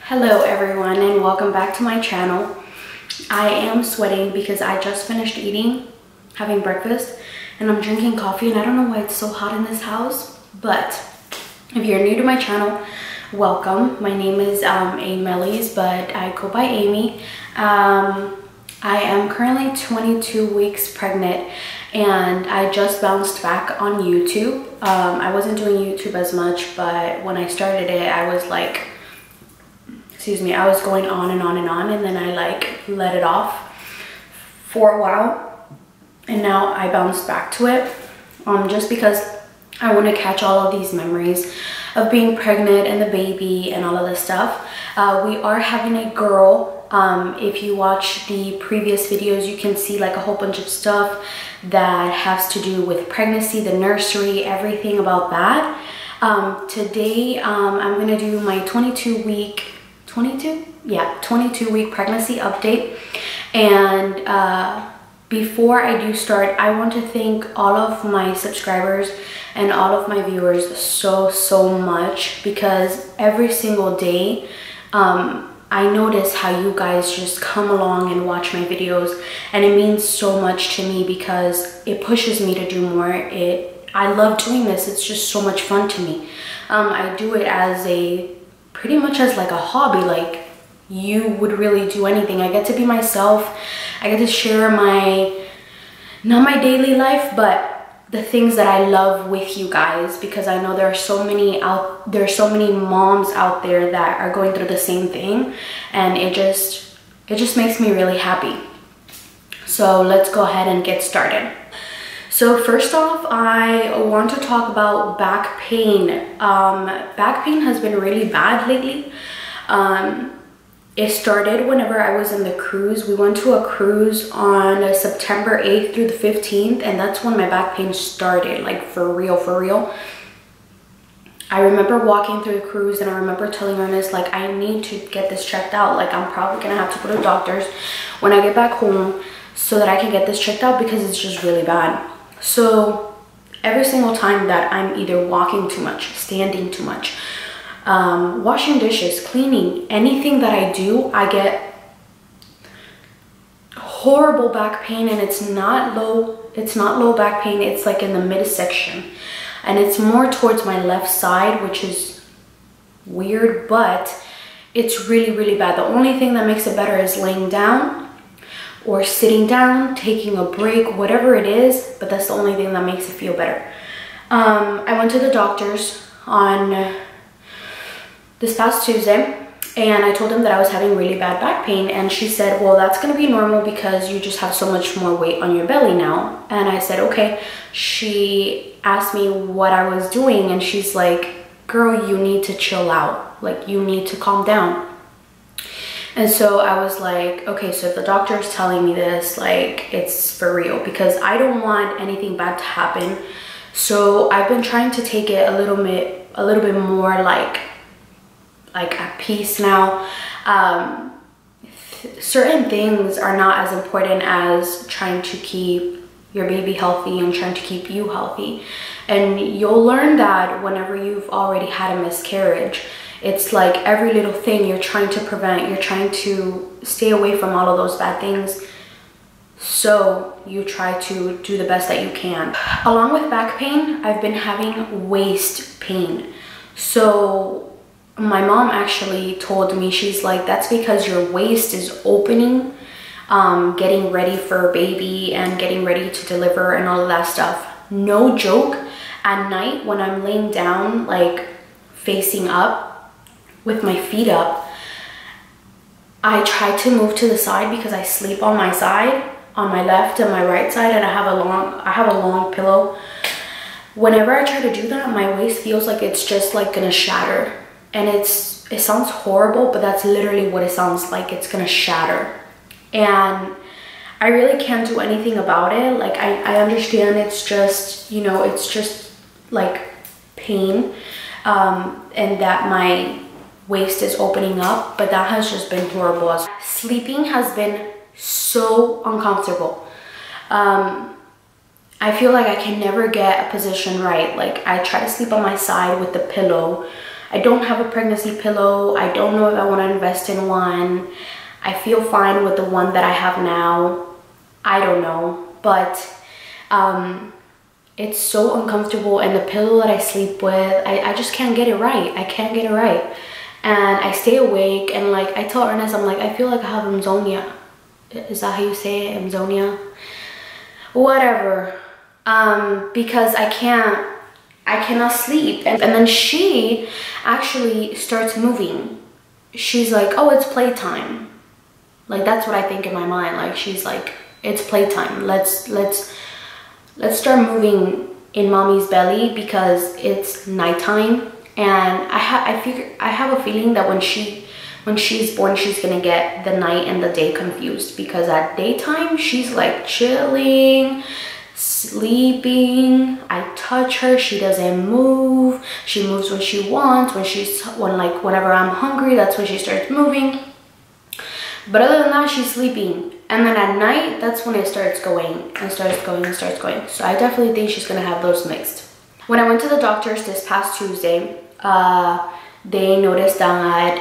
Hello everyone and welcome back to my channel. I am sweating because I just finished having breakfast, and I'm drinking coffee, and I don't know why it's so hot in this house. But if you're new to my channel, welcome. My name is Amelis, but I go by Amy. I am currently 22 weeks pregnant, and I just bounced back on YouTube. I wasn't doing YouTube as much, but when I started it, I was like, I was going on and on and on, and then I like let it off for a while, and now I bounced back to it just because I want to catch all of these memories of being pregnant and the baby and all of this stuff. We are having a girl. If you watch the previous videos, you can see like a whole bunch of stuff that has to do with pregnancy, the nursery, everything about that. Today I'm gonna do my 22 week pregnancy update. And before I do start, I want to thank all of my subscribers and all of my viewers so much, because every single day I notice how you guys just come along and watch my videos, and it means so much to me because it pushes me to do more. I love doing this. It's just so much fun to me. I do it as pretty much as like a hobby, like you would really do anything. I get to be myself. I get to share not my daily life, but the things that I love with you guys, because I know there are so many moms out there that are going through the same thing, and it just makes me really happy. So let's go ahead and get started. So first off, I want to talk about back pain. Back pain has been really bad lately. It started whenever I was in the cruise. We went to a cruise on September 8th through the 15th, and that's when my back pain started, like for real. I remember walking through the cruise, and I remember telling Ernest, like, I need to get this checked out. Like, I'm probably gonna have to go to doctors when I get back home so that I can get this checked out, because it's just really bad. So every single time that I'm either walking too much, standing too much, washing dishes, cleaning, anything that I do, I get horrible back pain. And it's not low back pain, it's like in the midsection, and it's more towards my left side, which is weird, but it's really bad. The only thing that makes it better is laying down or sitting down, taking a break, whatever it is, but that's the only thing that makes it feel better. I went to the doctors on this past Tuesday, and I told them that I was having really bad back pain, and she said, well, that's gonna be normal because you just have so much more weight on your belly now. And I said, okay. She asked me what I was doing, and she's like, girl, you need to chill out, like you need to calm down. And so I was like, okay, so if the doctor is telling me this, like, it's for real, because I don't want anything bad to happen. So I've been trying to take it a little bit more like at peace now. Certain things are not as important as trying to keep your baby healthy and trying to keep you healthy. And you'll learn that whenever you've already had a miscarriage. It's like every little thing you're trying to prevent, you're trying to stay away from all of those bad things. So you try to do the best that you can. Along with back pain, I've been having waist pain. So my mom actually told me, she's like, that's because your waist is opening, getting ready for a baby and getting ready to deliver and all of that stuff. No joke, at night when I'm laying down, like facing up, with my feet up, I try to move to the side because I sleep on my side, on my left and my right side, and I have a long pillow. Whenever I try to do that, my waist feels like it's just like gonna shatter, and it sounds horrible, but that's literally what it sounds like. It's gonna shatter, and I really can't do anything about it. Like I understand it's just, you know, it's just like pain, and that my waist is opening up, but that has just been horrible. Sleeping has been so uncomfortable. I feel like I can never get a position right. Like I try to sleep on my side with the pillow, I don't have a pregnancy pillow. I don't know if I want to invest in one. I feel fine with the one that I have now. I don't know, but it's so uncomfortable, and the pillow that I sleep with, I just can't get it right. I can't get it right. And I stay awake, and like I tell Ernest, I'm like, I feel like I have insomnia. Is that how you say it? Insomnia? Whatever. Because I cannot sleep. And then she actually starts moving. She's like, oh, it's playtime. Like, that's what I think in my mind. Like, she's like, it's playtime. Let's start moving in mommy's belly because it's nighttime. And I have a feeling that when she's born, she's gonna get the night and the day confused, because at daytime she's like chilling, sleeping. I touch her, she doesn't move. She moves when she wants. Whenever I'm hungry, that's when she starts moving. But other than that, she's sleeping. And then at night, that's when it starts going and starts going and starts going. So I definitely think she's gonna have those mixed. When I went to the doctors this past Tuesday, they noticed that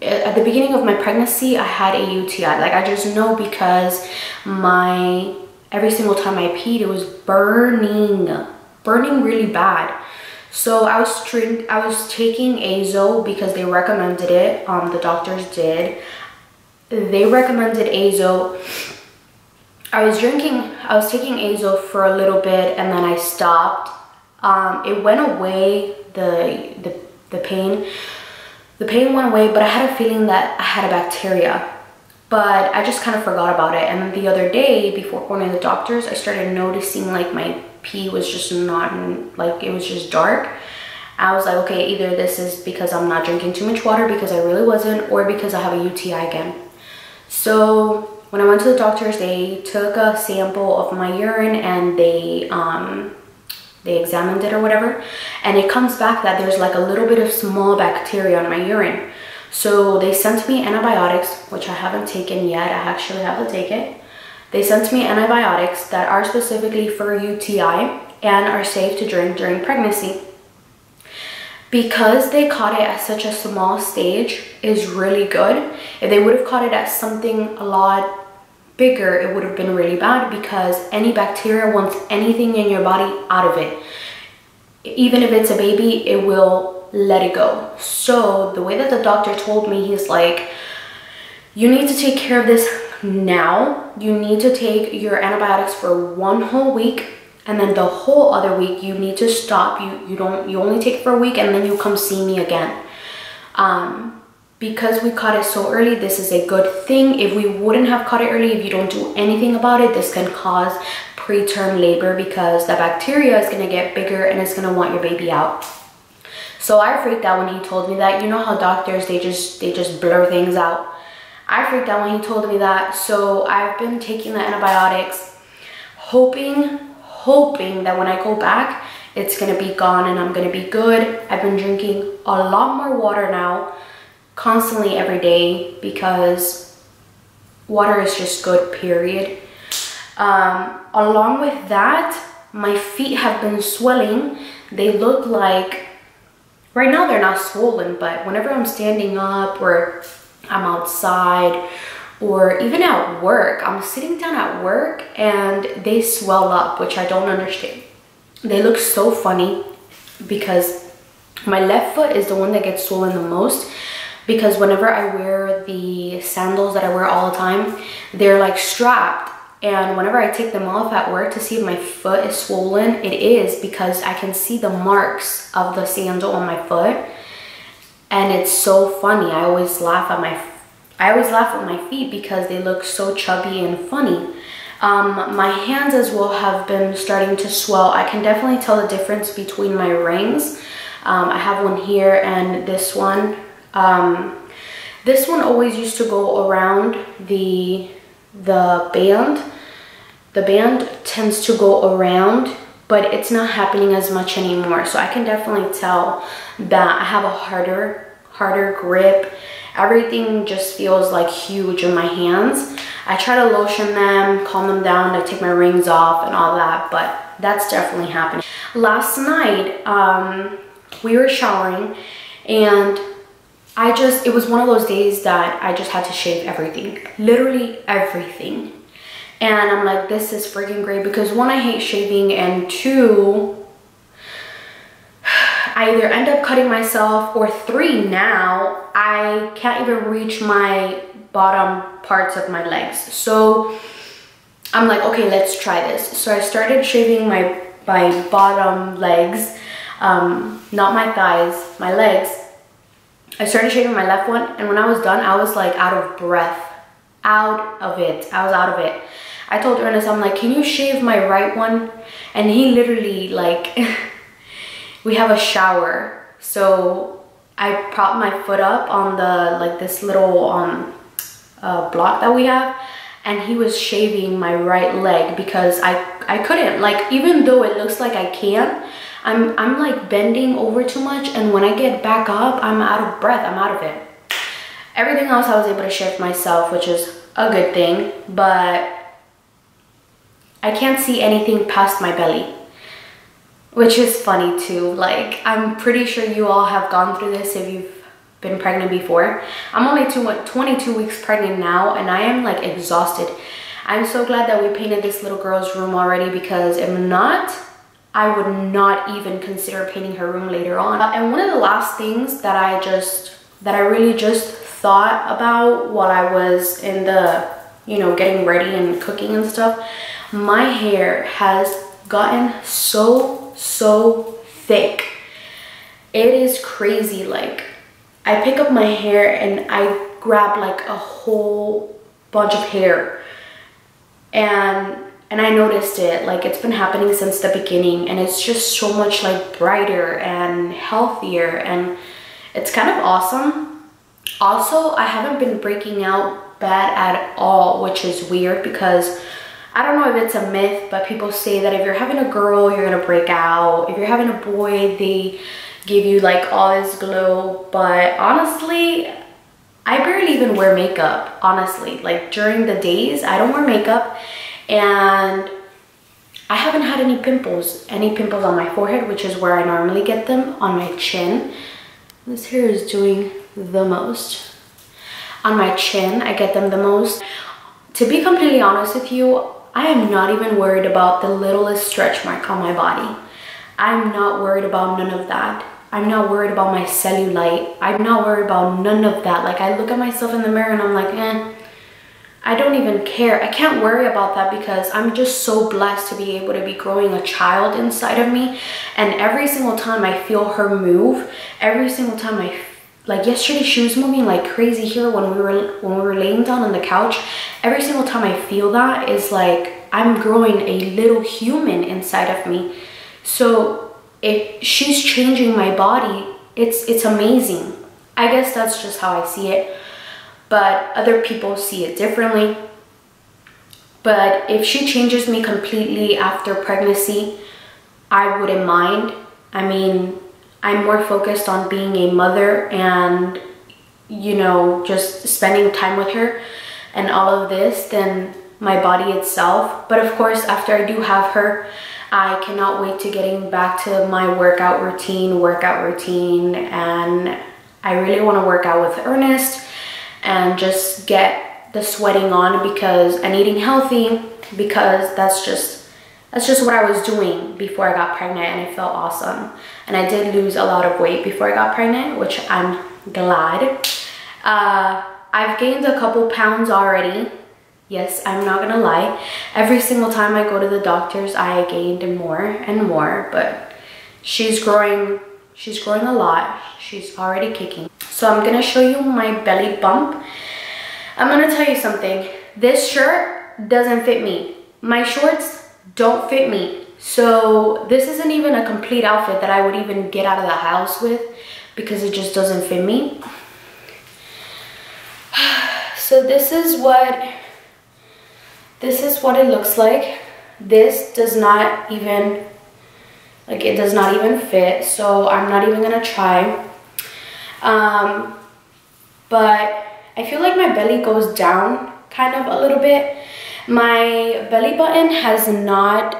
at the beginning of my pregnancy, I had a UTI. Like, I just know because every single time I peed, it was burning really bad. So I was taking Azo because they recommended it. The doctors did. They recommended Azo. I was taking Azo for a little bit, and then I stopped. It went away, the pain. The pain went away, but I had a feeling that I had a bacteria. But I just kind of forgot about it. And the other day, before going to the doctors, I started noticing like my pee was just not, like, it was just dark. I was like, okay, either this is because I'm not drinking too much water, because I really wasn't, or because I have a UTI again. So when I went to the doctors, they took a sample of my urine, and they examined it or whatever, and it comes back that there's like a little bit of small bacteria in my urine. So they sent me antibiotics, which I haven't taken yet. I actually have to take it. They sent me antibiotics that are specifically for UTI and are safe to drink during pregnancy. Because they caught it at such a small stage is really good. If they would have caught it at something a lot bigger, it would have been really bad, because any bacteria wants anything in your body out of it. Even if it's a baby, it will let it go. So the way that the doctor told me, he's like, you need to take care of this now. You need to take your antibiotics for 1 whole week, and then the whole other week you need to stop. You only take it for a week, and then you come see me again. Because we caught it so early, this is a good thing. If we wouldn't have caught it early, if you don't do anything about it, this can cause preterm labor, because the bacteria is going to get bigger and it's going to want your baby out. So I freaked out when he told me that. You know how doctors, they just blur things out. I freaked out when he told me that. So I've been taking the antibiotics, hoping that when I go back, it's going to be gone and I'm going to be good. I've been drinking a lot more water now, constantly every day, because water is just good, period. Along with that, my feet have been swelling. They look like, right now they're not swollen, but whenever I'm standing up or I'm outside or even at work, I'm sitting down at work and they swell up, which I don't understand. They look so funny, because my left foot is the one that gets swollen the most, because whenever I wear the sandals that I wear all the time, they're like strapped. And whenever I take them off at work to see if my foot is swollen, it is, because I can see the marks of the sandal on my foot. And it's so funny. I always laugh at my feet because they look so chubby and funny. My hands as well have been starting to swell. I can definitely tell the difference between my rings. I have one here and this one. This one always used to go around the band. The band tends to go around, but it's not happening as much anymore. So I can definitely tell that I have a harder grip. Everything just feels like huge in my hands. I try to lotion them, calm them down, I take my rings off and all that, but that's definitely happening. Last night, we were showering And it was one of those days that I just had to shave everything, literally everything. And I'm like, this is freaking great, because one, I hate shaving, and two, I either end up cutting myself, or three, now I can't even reach my bottom parts of my legs. So I'm like, okay, let's try this. So I started shaving my bottom legs, not my thighs, my legs. I started shaving my left one, and when I was done, I was like out of breath. Out of it. I was out of it. I told Ernest, I'm like, can you shave my right one? And he literally, like, we have a shower. So I propped my foot up on the, like, this little block that we have. And he was shaving my right leg because I couldn't. Like, even though it looks like I can, I'm like bending over too much, and when I get back up, I'm out of breath. I'm out of it. Everything else I was able to shave myself, which is a good thing, but I can't see anything past my belly, which is funny too. Like, I'm pretty sure you all have gone through this if you've been pregnant before. I'm only 22 weeks pregnant now, and I am like exhausted. I'm so glad that we painted this little girl's room already, because if not, I would not even consider painting her room later on. And one of the last things that I really just thought about while I was in the, you know, getting ready and cooking and stuff, my hair has gotten so thick. It is crazy. Like, I pick up my hair and I grab like a whole bunch of hair, and I noticed it. Like, it's been happening since the beginning, and it's just so much like brighter and healthier, and it's kind of awesome. Also, I haven't been breaking out bad at all, which is weird, because I don't know if it's a myth, but people say that if you're having a girl, you're gonna break out. If you're having a boy, they give you like all this glow. But honestly, I barely even wear makeup, honestly. Like, during the days, I don't wear makeup, and I haven't had any pimples on my forehead, which is where I normally get them, on my chin. This hair is doing the most. On my chin, I get them the most. To be completely honest with you, I am not even worried about the littlest stretch mark on my body. I'm not worried about none of that. I'm not worried about my cellulite. I'm not worried about none of that. Like, I look at myself in the mirror and I'm like, I don't even care. I can't worry about that, because I'm just so blessed to be able to be growing a child inside of me. And every single time I feel her move, every single time like yesterday, she was moving like crazy here when we were laying down on the couch. Every single time I feel that, is like I'm growing a little human inside of me. So if she's changing my body, it's amazing. I guess that's just how I see it, but other people see it differently. But if she changes me completely after pregnancy, I wouldn't mind. I mean, I'm more focused on being a mother and, you know, just spending time with her and all of this than my body itself. But of course, after I do have her, I cannot wait to getting back to my workout routine, and I really want to work out with Ernest and just get the sweating on, because, and eating healthy, because that's just what I was doing before I got pregnant, and it felt awesome. And I did lose a lot of weight before I got pregnant, which I'm glad. I've gained a couple pounds already. Yes, I'm not gonna lie. Every single time I go to the doctors, I gained more and more, but she's growing a lot. She's already kicking. So I'm gonna show you my belly bump. I'm gonna tell you something. This shirt doesn't fit me. My shorts don't fit me. So this isn't even a complete outfit that I would even get out of the house with, because it just doesn't fit me. So this is what it looks like. This does not even, like, it does not even fit, so I'm not even gonna try. But I feel like my belly goes down kind of a little bit. My belly button has not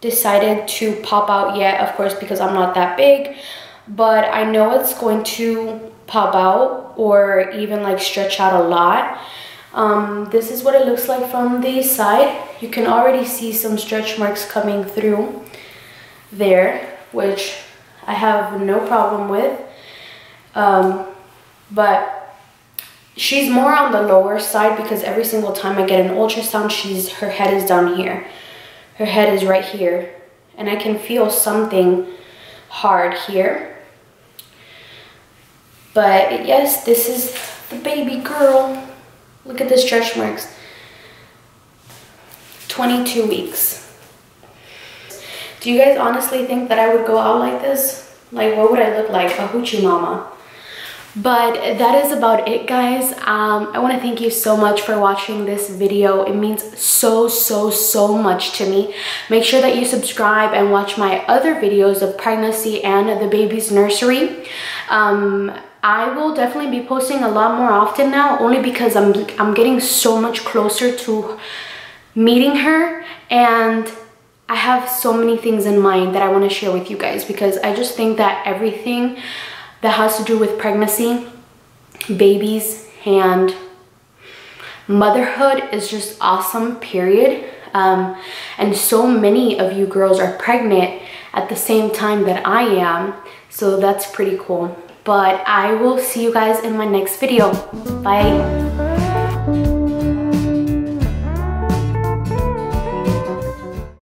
decided to pop out yet, of course, because I'm not that big. but I know it's going to pop out or even like stretch out a lot. This is what it looks like from the side. You can already see some stretch marks coming through there, which I have no problem with. But she's more on the lower side because every single time I get an ultrasound, her head is down here. Her head is right here. And I can feel something hard here. But yes, this is the baby girl. Look at the stretch marks. 22 weeks. Do you guys honestly think that I would go out like this? Like, what would I look like? A hoochie mama. But that is about it, guys. I want to thank you so much for watching this video. It means so much to me. Make sure that you subscribe and watch my other videos of pregnancy and the baby's nursery. I will definitely be posting a lot more often now, only because I'm getting so much closer to meeting her, and I have so many things in mind that I want to share with you guys, because I just think that everything that has to do with pregnancy, babies, and motherhood is just awesome, period. And so many of you girls are pregnant at the same time that I am, so that's pretty cool. But I will see you guys in my next video. Bye.